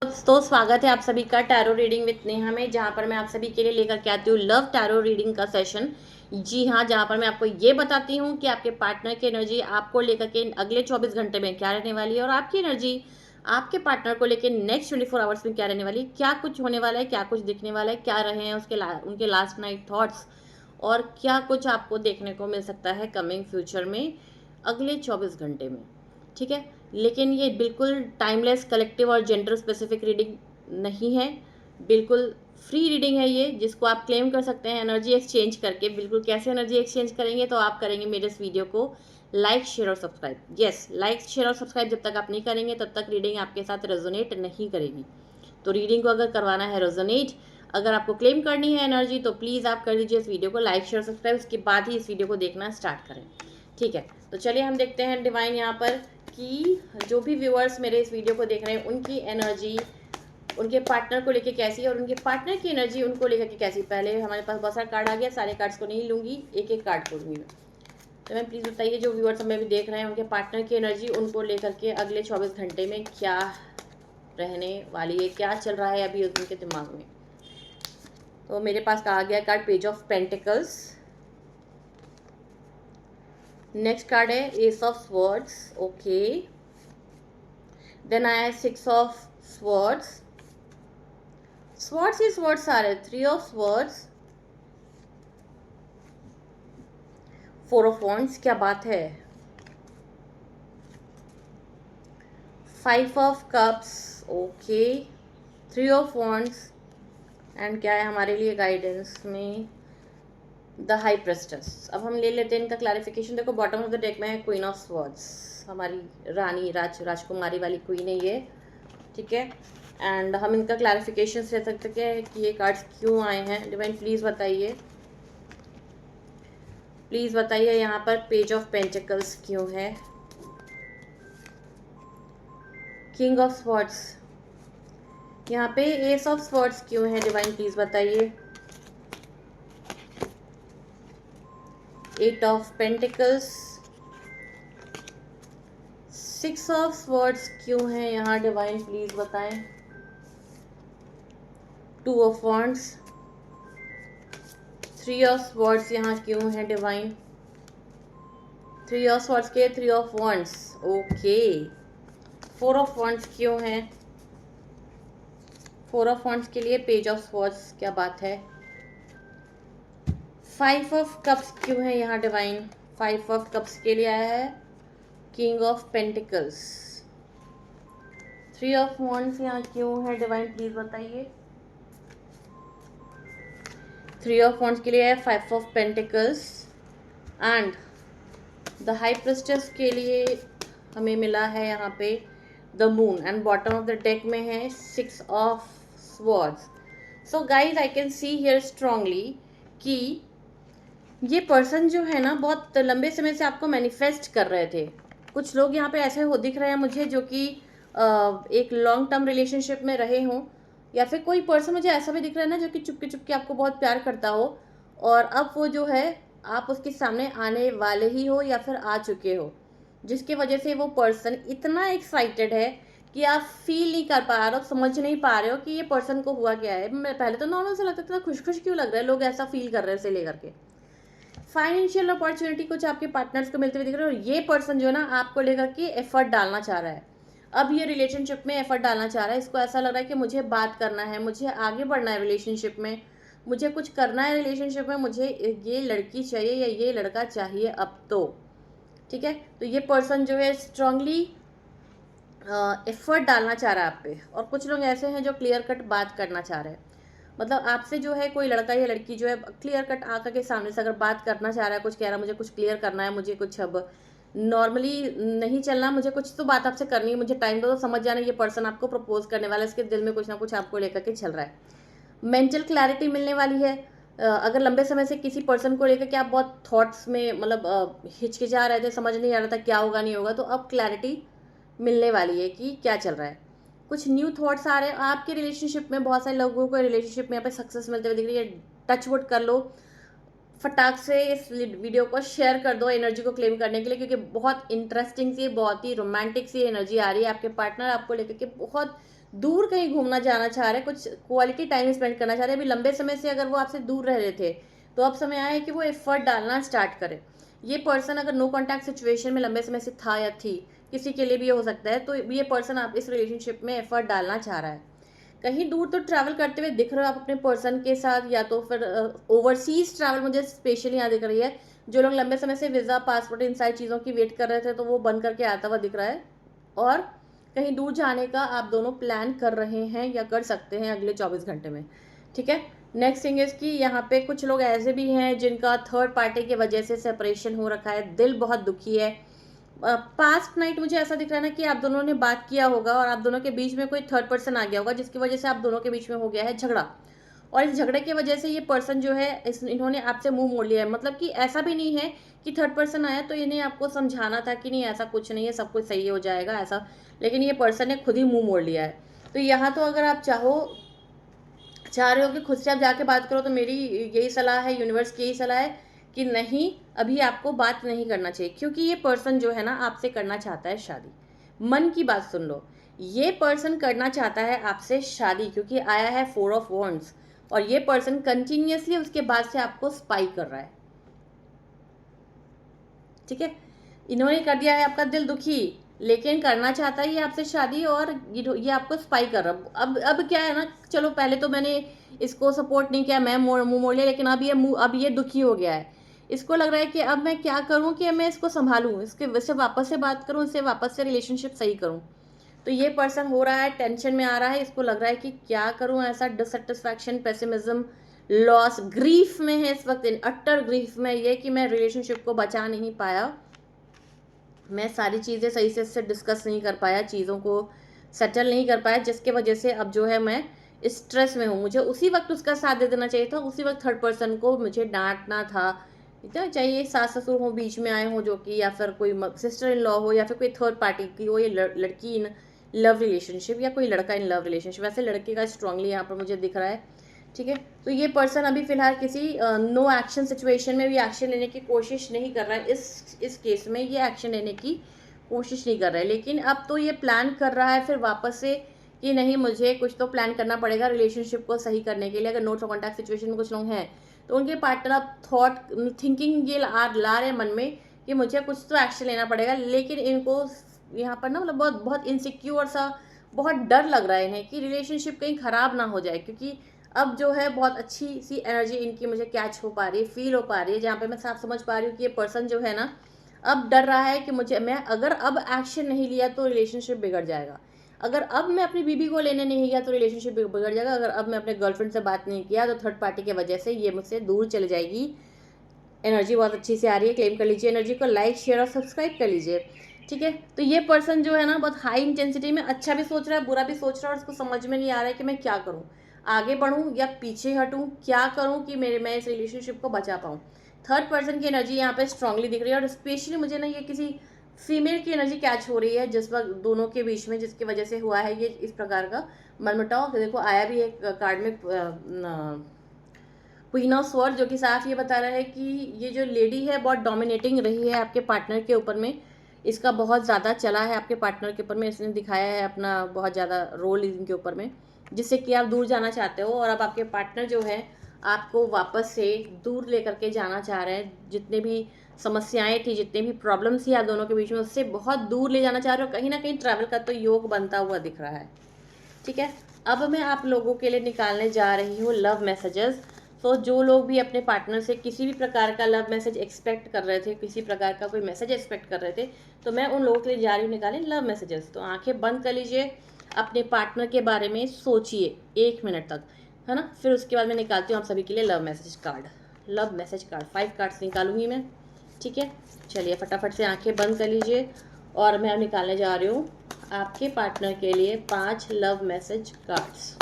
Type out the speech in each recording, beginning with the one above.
दोस्तों स्वागत है आप सभी का टैरो रीडिंग विद नेहा में, जहाँ पर मैं आप सभी के लिए लेकर के आती हूँ लव टैरो रीडिंग का सेशन। जी हाँ, जहाँ पर मैं आपको ये बताती हूँ कि आपके पार्टनर की एनर्जी आपको लेकर के अगले 24 घंटे में क्या रहने वाली है, और आपकी एनर्जी आपके पार्टनर को लेकर नेक्स्ट 24 आवर्स में क्या रहने वाली है, क्या कुछ होने वाला है, क्या कुछ दिखने वाला है, क्या रहे हैं उनके लास्ट नाइट थॉट्स, और क्या कुछ आपको देखने को मिल सकता है कमिंग फ्यूचर में अगले 24 घंटे में। ठीक है, लेकिन ये बिल्कुल टाइमलेस, कलेक्टिव और जेंडर स्पेसिफिक रीडिंग नहीं है। बिल्कुल फ्री रीडिंग है ये, जिसको आप क्लेम कर सकते हैं एनर्जी एक्सचेंज करके। बिल्कुल कैसे एनर्जी एक्सचेंज करेंगे, तो आप करेंगे मेरे इस वीडियो को लाइक, शेयर और सब्सक्राइब। यस, लाइक, शेयर और सब्सक्राइब जब तक आप नहीं करेंगे तब तक रीडिंग आपके साथ रेजोनेट नहीं करेगी। तो रीडिंग को अगर करवाना है रेजोनेट, अगर आपको क्लेम करनी है एनर्जी, तो प्लीज़ आप कर दीजिए इस वीडियो को लाइक, शेयर, सब्सक्राइब। उसके बाद ही इस वीडियो को देखना स्टार्ट करें। ठीक है, तो चलिए हम देखते हैं डिवाइन यहाँ पर कि जो भी व्यूअर्स मेरे इस वीडियो को देख रहे हैं उनकी एनर्जी उनके पार्टनर को लेके कैसी है, और उनके पार्टनर की एनर्जी उनको लेकर के कैसी। पहले हमारे पास बहुत सारा कार्ड आ गया, सारे कार्ड्स को नहीं लूँगी, एक एक कार्ड को लूँगी मैं। तो मैं प्लीज़ बताइए जो व्यूअर्स हमें भी देख रहे हैं उनके पार्टनर की एनर्जी उनको लेकर के अगले 24 घंटे में क्या रहने वाली है, क्या चल रहा है अभी उनके दिमाग में। तो मेरे पास आ गया card page of pentacles. Next card है ace of swords. Okay, then आया है 6 ऑफ स्वॉर्ड्स। स्वॉर्ड्स ही स्वॉर्ड्स आ रहे, 3 ऑफ स्वॉर्ड्स, 4 ऑफ वॉन्ड्स, क्या बात है, 5 of cups. Okay, 3 of wands, and क्या है हमारे लिए गाइडेंस में, द हाई प्रेस्टेस। अब हम ले लेते हैं इनका क्लैरिफिकेशन। देखो बॉटम ऑफ द डेक में है क्वीन ऑफ स्वॉर्ड्स, हमारी रानी, राजकुमारी वाली क्वीन है ये। ठीक है, एंड हम इनका क्लैरिफिकेशन ले सकते हैं कि ये कार्ड्स क्यों आए हैं। डिवाइन प्लीज़ बताइए, प्लीज़ बताइए यहाँ पर पेज ऑफ पेंटिकल्स क्यों है, किंग ऑफ स्वॉर्ड्स, यहाँ पे एस ऑफ स्वॉर्ड्स क्यों है। डिवाइन प्लीज़ बताइए, 8 ऑफ पेंटिकल्स, 6 ऑफ स्वॉर्ड्स क्यों है यहाँ। डिवाइन प्लीज़ बताएं, 2 ऑफ वॉन्ड्स, 3 ऑफ स्वॉर्ड्स यहाँ क्यों है। डिवाइन 3 ऑफ स्वॉर्ड्स के 3 of wands. Okay, 4 of wands क्यों है, 4 ऑफ वॉन्ड्स के लिए पेज ऑफ स्वॉर्ड्स, क्या बात है। 5 ऑफ कप्स क्यों है यहाँ। डिवाइन 5 ऑफ कप्स के लिए आया है king of pentacles. 3 of wands यहाँ क्यों है। डिवाइन प्लीज बताइए, 3 ऑफ वॉन्ड्स के लिए है 5 of pentacles, and the high प्रेस्टेस के लिए हमें मिला है यहाँ पे the moon, and bottom of the deck में है 6 of swords. So guys I can see here strongly कि ये पर्सन जो है ना बहुत लंबे समय से आपको मैनिफेस्ट कर रहे थे। कुछ लोग यहाँ पे ऐसे हो दिख रहे हैं मुझे जो कि एक लॉन्ग टर्म रिलेशनशिप में रहे हों, या फिर कोई पर्सन मुझे ऐसा भी दिख रहा है ना जो कि चुपके चुपके आपको बहुत प्यार करता हो, और अब वो जो है आप उसके सामने आने वाले ही हो या फिर आ चुके हो, जिसकी वजह से वो पर्सन इतना एक्साइटेड है कि आप फील नहीं कर पा रहे हो, समझ नहीं पा रहे हो कि ये पर्सन को हुआ क्या है। मैं पहले तो नॉर्मल से लगता था, खुश खुश क्यों लग रहा है, लोग ऐसा फील कर रहे हैं इसे लेकर के। फाइनेंशियल अपॉर्चुनिटी कुछ आपके पार्टनर्स को मिलते हुए दिख रहे हो, और ये पर्सन जो है ना आपको लेकर के एफर्ट डालना चाह रहा है। अब ये रिलेशनशिप में एफर्ट डालना चाह रहा है, इसको ऐसा लग रहा है कि मुझे बात करना है, मुझे आगे बढ़ना है रिलेशनशिप में, मुझे कुछ करना है रिलेशनशिप में, मुझे ये लड़की चाहिए या ये लड़का चाहिए अब तो। ठीक है, तो ये पर्सन जो है स्ट्रांगली एफर्ट डालना चाह रहा है आप पे, और कुछ लोग ऐसे हैं जो क्लियर कट बात करना चाह रहे हैं। मतलब आपसे जो है कोई लड़का या लड़की जो है क्लियर कट आकर के सामने से अगर बात करना चाह रहा है, कुछ कह रहा है, मुझे कुछ क्लियर करना है, मुझे कुछ अब नॉर्मली नहीं चलना, मुझे कुछ तो बात आपसे करनी है, मुझे टाइम दो, तो समझ जाना ये पर्सन आपको प्रपोज करने वाला है, इसके दिल में कुछ ना कुछ आपको लेकर के चल रहा है। मेंटल क्लैरिटी मिलने वाली है। अगर लंबे समय से किसी पर्सन को लेकर के आप बहुत थॉट्स में मतलब हिचकिचा रहे थे, समझ नहीं आ रहा था क्या होगा नहीं होगा, तो अब क्लैरिटी मिलने वाली है कि क्या चल रहा है। कुछ न्यू थॉट्स आ रहे हैं आपके रिलेशनशिप में। बहुत सारे लोगों को रिलेशनशिप में यहाँ पे सक्सेस मिलते हुए दिख रही है। टच वुड कर लो, फटाक से इस वीडियो को शेयर कर दो एनर्जी को क्लेम करने के लिए, क्योंकि बहुत इंटरेस्टिंग सी, बहुत ही रोमांटिक सी एनर्जी आ रही है। आपके पार्टनर आपको लेकर के बहुत दूर कहीं घूमना जाना चाह रहे हैं, कुछ क्वालिटी टाइम स्पेंड करना चाह रहे हैं। अभी लंबे समय से अगर वो आपसे दूर रह रहे थे तो अब समय आया है कि वो एफर्ट डालना स्टार्ट करें। ये पर्सन अगर नो कॉन्टैक्ट सिचुएशन में लंबे समय से था या थी, किसी के लिए भी ये हो सकता है, तो ये पर्सन आप इस रिलेशनशिप में एफर्ट डालना चाह रहा है। कहीं दूर तो ट्रैवल करते हुए दिख रहे हो आप अपने पर्सन के साथ, या तो फिर ओवरसीज ट्रैवल मुझे स्पेशली यहाँ दिख रही है। जो लोग लंबे समय से वीज़ा, पासपोर्ट, इन सारी चीज़ों की वेट कर रहे थे तो वो बंद करके आता हुआ दिख रहा है, और कहीं दूर जाने का आप दोनों प्लान कर रहे हैं या कर सकते हैं अगले 24 घंटे में। ठीक है। नेक्स्ट थिंग इज कि यहाँ पे कुछ लोग ऐसे भी हैं जिनका थर्ड पार्टी की वजह से सेपरेशन हो रखा है, दिल बहुत दुखी है। पास्ट नाइट मुझे ऐसा दिख रहा है ना कि आप दोनों ने बात किया होगा और आप दोनों के बीच में कोई थर्ड पर्सन आ गया होगा, जिसकी वजह से आप दोनों के बीच में हो गया है झगड़ा, और इस झगड़े की वजह से ये पर्सन जो है इन्होंने आपसे मुंह मोड़ लिया है। मतलब कि ऐसा भी नहीं है कि थर्ड पर्सन आया तो इन्हें आपको समझाना था कि नहीं ऐसा कुछ नहीं है, सब कुछ सही हो जाएगा ऐसा, लेकिन ये पर्सन ने खुद ही मुंह मोड़ लिया है। तो यहाँ तो अगर आप चाह रहे हो कि खुद से आप जाके बात करो, तो मेरी यही सलाह है, यूनिवर्स की यही सलाह है कि नहीं, अभी आपको बात नहीं करना चाहिए, क्योंकि ये पर्सन जो है ना आपसे करना चाहता है शादी। मन की बात सुन लो, ये पर्सन करना चाहता है आपसे शादी, क्योंकि आया है 4 ऑफ वॉन्ड्स, और ये पर्सन कंटिन्यूसली उसके बाद से आपको स्पाई कर रहा है। ठीक है। इन्होंने कर दिया है आपका दिल दुखी, लेकिन करना चाहता है ये आपसे शादी, और ये आपको स्पाई कर रहा। अब क्या है ना, चलो पहले तो मैंने इसको सपोर्ट नहीं किया, मैं मुंह मोड़ लिया, लेकिन अब ये दुखी हो गया है। इसको लग रहा है कि अब मैं क्या करूं कि मैं इसको संभालूं, इससे वापस से बात करूं, इससे वापस से रिलेशनशिप सही करूं। तो ये पर्सन हो रहा है, टेंशन में आ रहा है, इसको लग रहा है कि क्या करूं, ऐसा डिससेटिस्फैक्शन, पेसिमिज्म, लॉस, ग्रीफ में है इस वक्त, अट्टर ग्रीफ में ये कि मैं रिलेशनशिप को बचा नहीं पाया, मैं सारी चीज़ें सही से इससे डिस्कस नहीं कर पाया, चीज़ों को सेटल नहीं कर पाया, जिसके वजह से अब जो है मैं स्ट्रेस में हूँ। मुझे उसी वक्त उसका साथ दे देना चाहिए था, उसी वक्त थर्ड पर्सन को मुझे डांटना था। इतना चाहिए, सास ससुर हो बीच में आए हो जो कि, या फिर कोई सिस्टर इन लॉ हो, या फिर कोई थर्ड पार्टी की हो, ये लड़की इन लव रिलेशनशिप, या कोई लड़का इन लव रिलेशनशिप। वैसे लड़के का स्ट्रांगली यहाँ पर मुझे दिख रहा है। ठीक है। तो ये पर्सन अभी फिलहाल किसी नो एक्शन सिचुएशन में भी एक्शन लेने की कोशिश नहीं कर रहा है। इस केस में ये एक्शन लेने की कोशिश नहीं कर रहा है, लेकिन अब तो ये प्लान कर रहा है फिर वापस से कि नहीं, मुझे कुछ तो प्लान करना पड़ेगा रिलेशनशिप को सही करने के लिए। अगर नो कॉन्टैक्ट सिचुएशन में कुछ लोग हैं तो उनके पार्टनर अब थिंकिंग ये ला रहे मन में कि मुझे कुछ तो एक्शन लेना पड़ेगा, लेकिन इनको यहाँ पर ना मतलब बहुत इनसिक्योर सा, बहुत डर लग रहा है इन्हें कि रिलेशनशिप कहीं ख़राब ना हो जाए, क्योंकि अब जो है बहुत अच्छी सी एनर्जी इनकी मुझे कैच हो पा रही है, फील हो पा रही है, जहाँ पे मैं साफ समझ पा रही हूँ कि ये पर्सन जो है ना अब डर रहा है कि मैं अगर अब एक्शन नहीं लिया तो रिलेशनशिप बिगड़ जाएगा, अगर अब मैं अपनी बीबी को लेने नहीं गया तो रिलेशनशिप बिगड़ जाएगा, अगर अब मैं अपने गर्लफ्रेंड से बात नहीं किया तो थर्ड पार्टी की वजह से ये मुझसे दूर चले जाएगी। एनर्जी बहुत अच्छी से आ रही है, क्लेम कर लीजिए एनर्जी को, लाइक शेयर और सब्सक्राइब कर लीजिए। ठीक है। तो ये पर्सन जो है ना बहुत हाई इंटेंसिटी में अच्छा भी सोच रहा है, बुरा भी सोच रहा है, और उसको समझ में नहीं आ रहा है कि मैं क्या करूँ, आगे बढ़ूँ या पीछे हटूँ, क्या करूँ कि मैं इस रिलेशनशिप को बचा पाऊँ। थर्ड पर्सन की एनर्जी यहाँ पे स्ट्रांगली दिख रही है, और स्पेशली मुझे ना ये किसी फीमेल की एनर्जी कैच हो रही है जिस वक्त दोनों के बीच में, जिसकी वजह से हुआ है ये इस प्रकार का मनमुटाव। देखो आया भी एक कार्ड में क्वीन ऑफ स्वॉर्ड, जो कि साफ ये बता रहा है कि ये जो लेडी है बहुत डोमिनेटिंग रही है आपके पार्टनर के ऊपर में, इसका बहुत ज़्यादा चला है आपके पार्टनर के ऊपर में, इसने दिखाया है अपना बहुत ज़्यादा रोल इनके ऊपर में, जिससे कि आप दूर जाना चाहते हो, और अब आपके पार्टनर जो है आपको वापस से दूर लेकर के जाना चाह रहे हैं। जितने भी समस्याएं थी, जितने भी प्रॉब्लम्स थी आप दोनों के बीच में, उससे बहुत दूर ले जाना चाह रहे हो, कहीं ना कहीं ट्रैवल का तो योग बनता हुआ दिख रहा है। ठीक है। अब मैं आप लोगों के लिए निकालने जा रही हूँ लव मैसेजेस। तो जो लोग भी अपने पार्टनर से किसी भी प्रकार का लव मैसेज एक्सपेक्ट कर रहे थे, किसी प्रकार का कोई मैसेज एक्सपेक्ट कर रहे थे, तो मैं उन लोगों के लिए जा रही हूँ निकालें लव मैसेजेस। तो आंखें बंद कर लीजिए, अपने पार्टनर के बारे में सोचिए 1 मिनट तक, है ना। फिर उसके बाद मैं निकालती हूँ आप सभी के लिए love message card. Love message card 5 cards निकालूंगी मैं। ठीक है। चलिए फटाफट से आंखें बंद कर लीजिए, और मैं अब निकालने जा रही हूँ आपके पार्टनर के लिए 5 लव मैसेज कार्ड्स।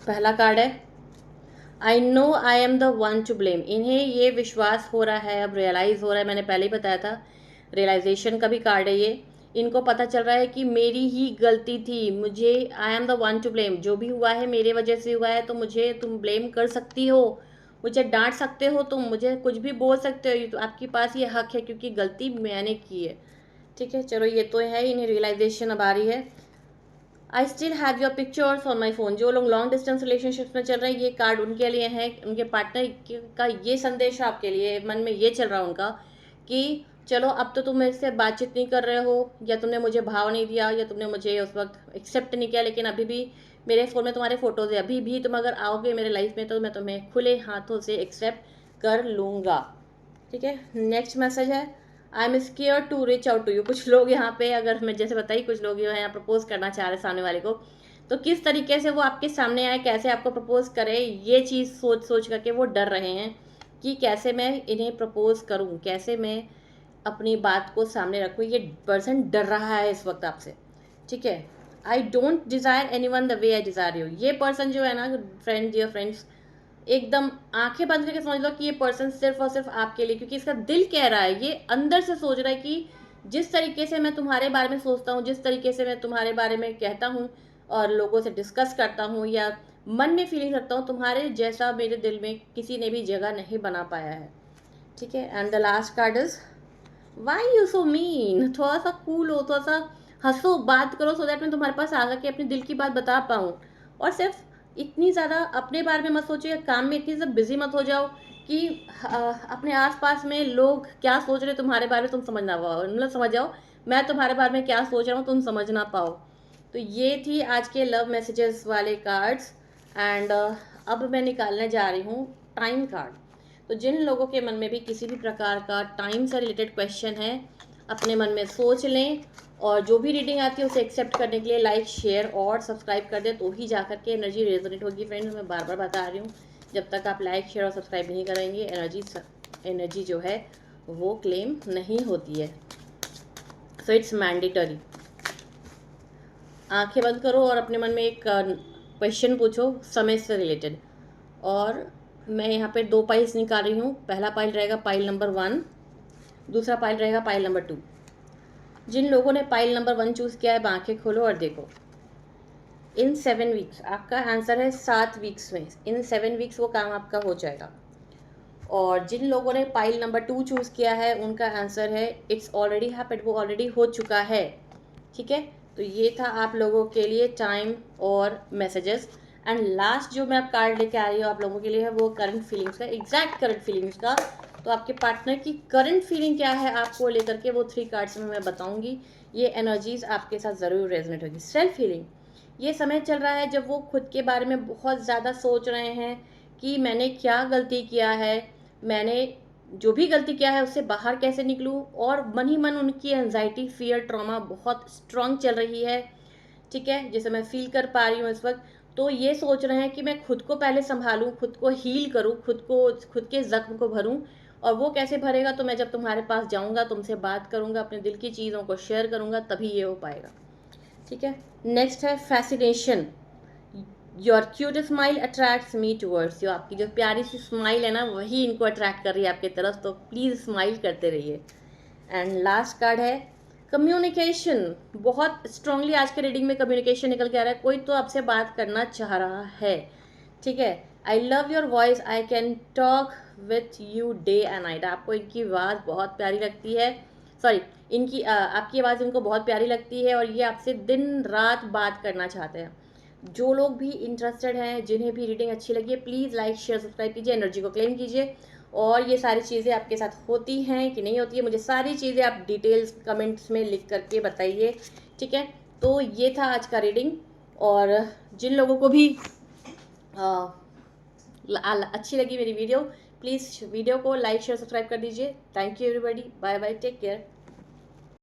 पहला कार्ड है, I know I am the one two blame. इन्हें ये विश्वास हो रहा है, अब रियलाइज़ हो रहा है, मैंने पहले ही बताया था रियलाइजेशन का भी कार्ड है ये। इनको पता चल रहा है कि मेरी ही गलती थी, मुझे, I am the one two blame, जो भी हुआ है मेरे वजह से हुआ है, तो मुझे तुम ब्लेम कर सकती हो, मुझे डांट सकते हो, तुम मुझे कुछ भी बोल सकते हो, ये तो आपके पास ये हक है क्योंकि गलती मैंने की है। ठीक है, चलो ये तो है, इन्हें रियलाइजेशन अब आ रही है। I still have your pictures on my phone. जो लोग लॉन्ग डिस्टेंस रिलेशनशिप्स में चल रहे हैं, ये कार्ड उनके लिए है। उनके पार्टनर का ये संदेश है आपके लिए, मन में ये चल रहा है उनका कि चलो अब तो तुम मेरे से बातचीत नहीं कर रहे हो, या तुमने मुझे भाव नहीं दिया, या तुमने मुझे उस वक्त एक्सेप्ट नहीं किया, लेकिन अभी भी मेरे फ़ोन में तुम्हारे फ़ोटोज़ है। अभी भी तुम अगर आओगे मेरे लाइफ में तो मैं तुम्हें खुले हाथों से एक्सेप्ट कर लूँगा। ठीक है, नेक्स्ट मैसेज है, I am scare to reach out to you. कुछ लोग यहाँ पे, अगर मैं जैसे बताई, कुछ लोग जो है प्रपोज करना चाह रहे सामने वाले को, तो किस तरीके से वो आपके सामने आए, कैसे आपको प्रपोज करे, ये चीज़ सोच सोच करके वो डर रहे हैं कि कैसे मैं इन्हें प्रपोज करूँ, कैसे मैं अपनी बात को सामने रखूँ। ये पर्सन डर रहा है इस वक्त आपसे। ठीक है, I don't desire any one the way I desire you. ये पर्सन जो है ना, फ्रेंड, डियर फ्रेंड्स, एकदम आंखें बंद करके समझ लो कि ये पर्सन सिर्फ और सिर्फ आपके लिए, क्योंकि इसका दिल कह रहा है, ये अंदर से सोच रहा है कि जिस तरीके से मैं तुम्हारे बारे में सोचता हूँ, जिस तरीके से मैं तुम्हारे बारे में कहता हूँ और लोगों से डिस्कस करता हूँ या मन में फीलिंग रखता हूँ, तुम्हारे जैसा मेरे दिल में किसी ने भी जगह नहीं बना पाया है। ठीक है, and the last card is, why you so mean. थोड़ा सा कूल हो, थोड़ा सा हंसो, बात करो, सो दैट मैं तुम्हारे पास आकर के अपने दिल की बात बता पाऊँ। और सिर्फ इतनी ज़्यादा अपने बारे में मत सोचो या काम में इतनी ज़्यादा बिजी मत हो जाओ कि अपने आसपास में लोग क्या सोच रहे तुम्हारे बारे में तुम समझ ना पाओ, मतलब समझ जाओ मैं तुम्हारे बारे में क्या सोच रहा हूँ तुम समझ ना पाओ। तो ये थी आज के लव मैसेजेस वाले कार्ड्स। एंड अब मैं निकालने जा रही हूँ टाइम कार्ड। तो जिन लोगों के मन में भी किसी भी प्रकार का टाइम से रिलेटेड क्वेश्चन है, अपने मन में सोच लें, और जो भी रीडिंग आती है उसे एक्सेप्ट करने के लिए लाइक, शेयर और सब्सक्राइब कर दें, तो ही जा करके एनर्जी रेजोनेट होगी। फ्रेंड्स, मैं बार बार बता रही हूँ, जब तक आप लाइक, शेयर और सब्सक्राइब नहीं करेंगे, एनर्जी जो है वो क्लेम नहीं होती है। So it's mandatory. आंखें बंद करो और अपने मन में एक क्वेश्चन पूछो समय से रिलेटेड। और मैं यहाँ पे 2 पाइल्स निकाल रही हूँ। पहला पाइल रहेगा पाइल नंबर 1, दूसरा पाइल रहेगा पाइल नंबर 2। जिन लोगों ने पाइल नंबर 1 चूज़ किया है, आंखें खोलो और देखो। इन 7 वीक्स, आपका आंसर है 7 वीक्स में, इन 7 वीक्स वो काम आपका हो जाएगा। और जिन लोगों ने पाइल नंबर 2 चूज़ किया है, उनका आंसर है इट्स ऑलरेडी हैपेंड, वो ऑलरेडी हो चुका है। ठीक है, तो ये था आप लोगों के लिए टाइम और मैसेजेस। एंड लास्ट जो मैं अब कार्ड लेके आ रही हूँ आप लोगों के लिए है वो करंट फीलिंग्स का, एग्जैक्ट करंट फीलिंग्स का। तो आपके पार्टनर की करंट फीलिंग क्या है आपको लेकर के, वो 3 कार्ड्स में मैं बताऊंगी। ये एनर्जीज आपके साथ ज़रूर रेजोनेट होगी। सेल्फ फीलिंग, ये समय चल रहा है जब वो खुद के बारे में बहुत ज़्यादा सोच रहे हैं कि मैंने क्या गलती किया है, मैंने जो भी गलती किया है उससे बाहर कैसे निकलूं, और मन ही मन उनकी एंजाइटी, फियर, ट्रॉमा बहुत स्ट्रांग चल रही है। ठीक है, जैसे मैं फील कर पा रही हूँ इस वक्त। तो ये सोच रहे हैं कि मैं खुद को पहले संभालूं, खुद को हील करूं, खुद के जख्म को भरूं। और वो कैसे भरेगा, तो मैं जब तुम्हारे पास जाऊंगा, तुमसे बात करूंगा, अपने दिल की चीज़ों को शेयर करूंगा, तभी ये हो पाएगा। ठीक है, नेक्स्ट है fascination. Your cute smile attracts me towards you. आपकी जो प्यारी सी स्माइल है ना, वही इनको अट्रैक्ट कर रही है आपकी तरफ, तो प्लीज़ स्माइल करते रहिए। एंड लास्ट कार्ड है कम्युनिकेशन। बहुत स्ट्रांगली आज के रीडिंग में कम्युनिकेशन निकल के आ रहा है, कोई तो आपसे बात करना चाह रहा है। ठीक है, I love your voice, I can talk with you day and night. आपको इनकी आवाज़ बहुत प्यारी लगती है, सॉरी इनकी आपकी आवाज़ इनको बहुत प्यारी लगती है, और ये आपसे दिन रात बात करना चाहते हैं। जो लोग भी इंटरेस्टेड हैं, जिन्हें भी रीडिंग अच्छी लगी है, प्लीज़ लाइक, शेयर, सब्सक्राइब कीजिए, एनर्जी को क्लेम कीजिए। और ये सारी चीज़ें आपके साथ होती हैं कि नहीं होती है, मुझे सारी चीज़ें आप डिटेल्स कमेंट्स में लिख करके बताइए। ठीक है, तो ये था आज का रीडिंग। और जिन लोगों को भी अच्छी लगी मेरी वीडियो, प्लीज़ वीडियो को लाइक, शेयर, सब्सक्राइब कर दीजिए। Thank you everybody, bye bye, take care.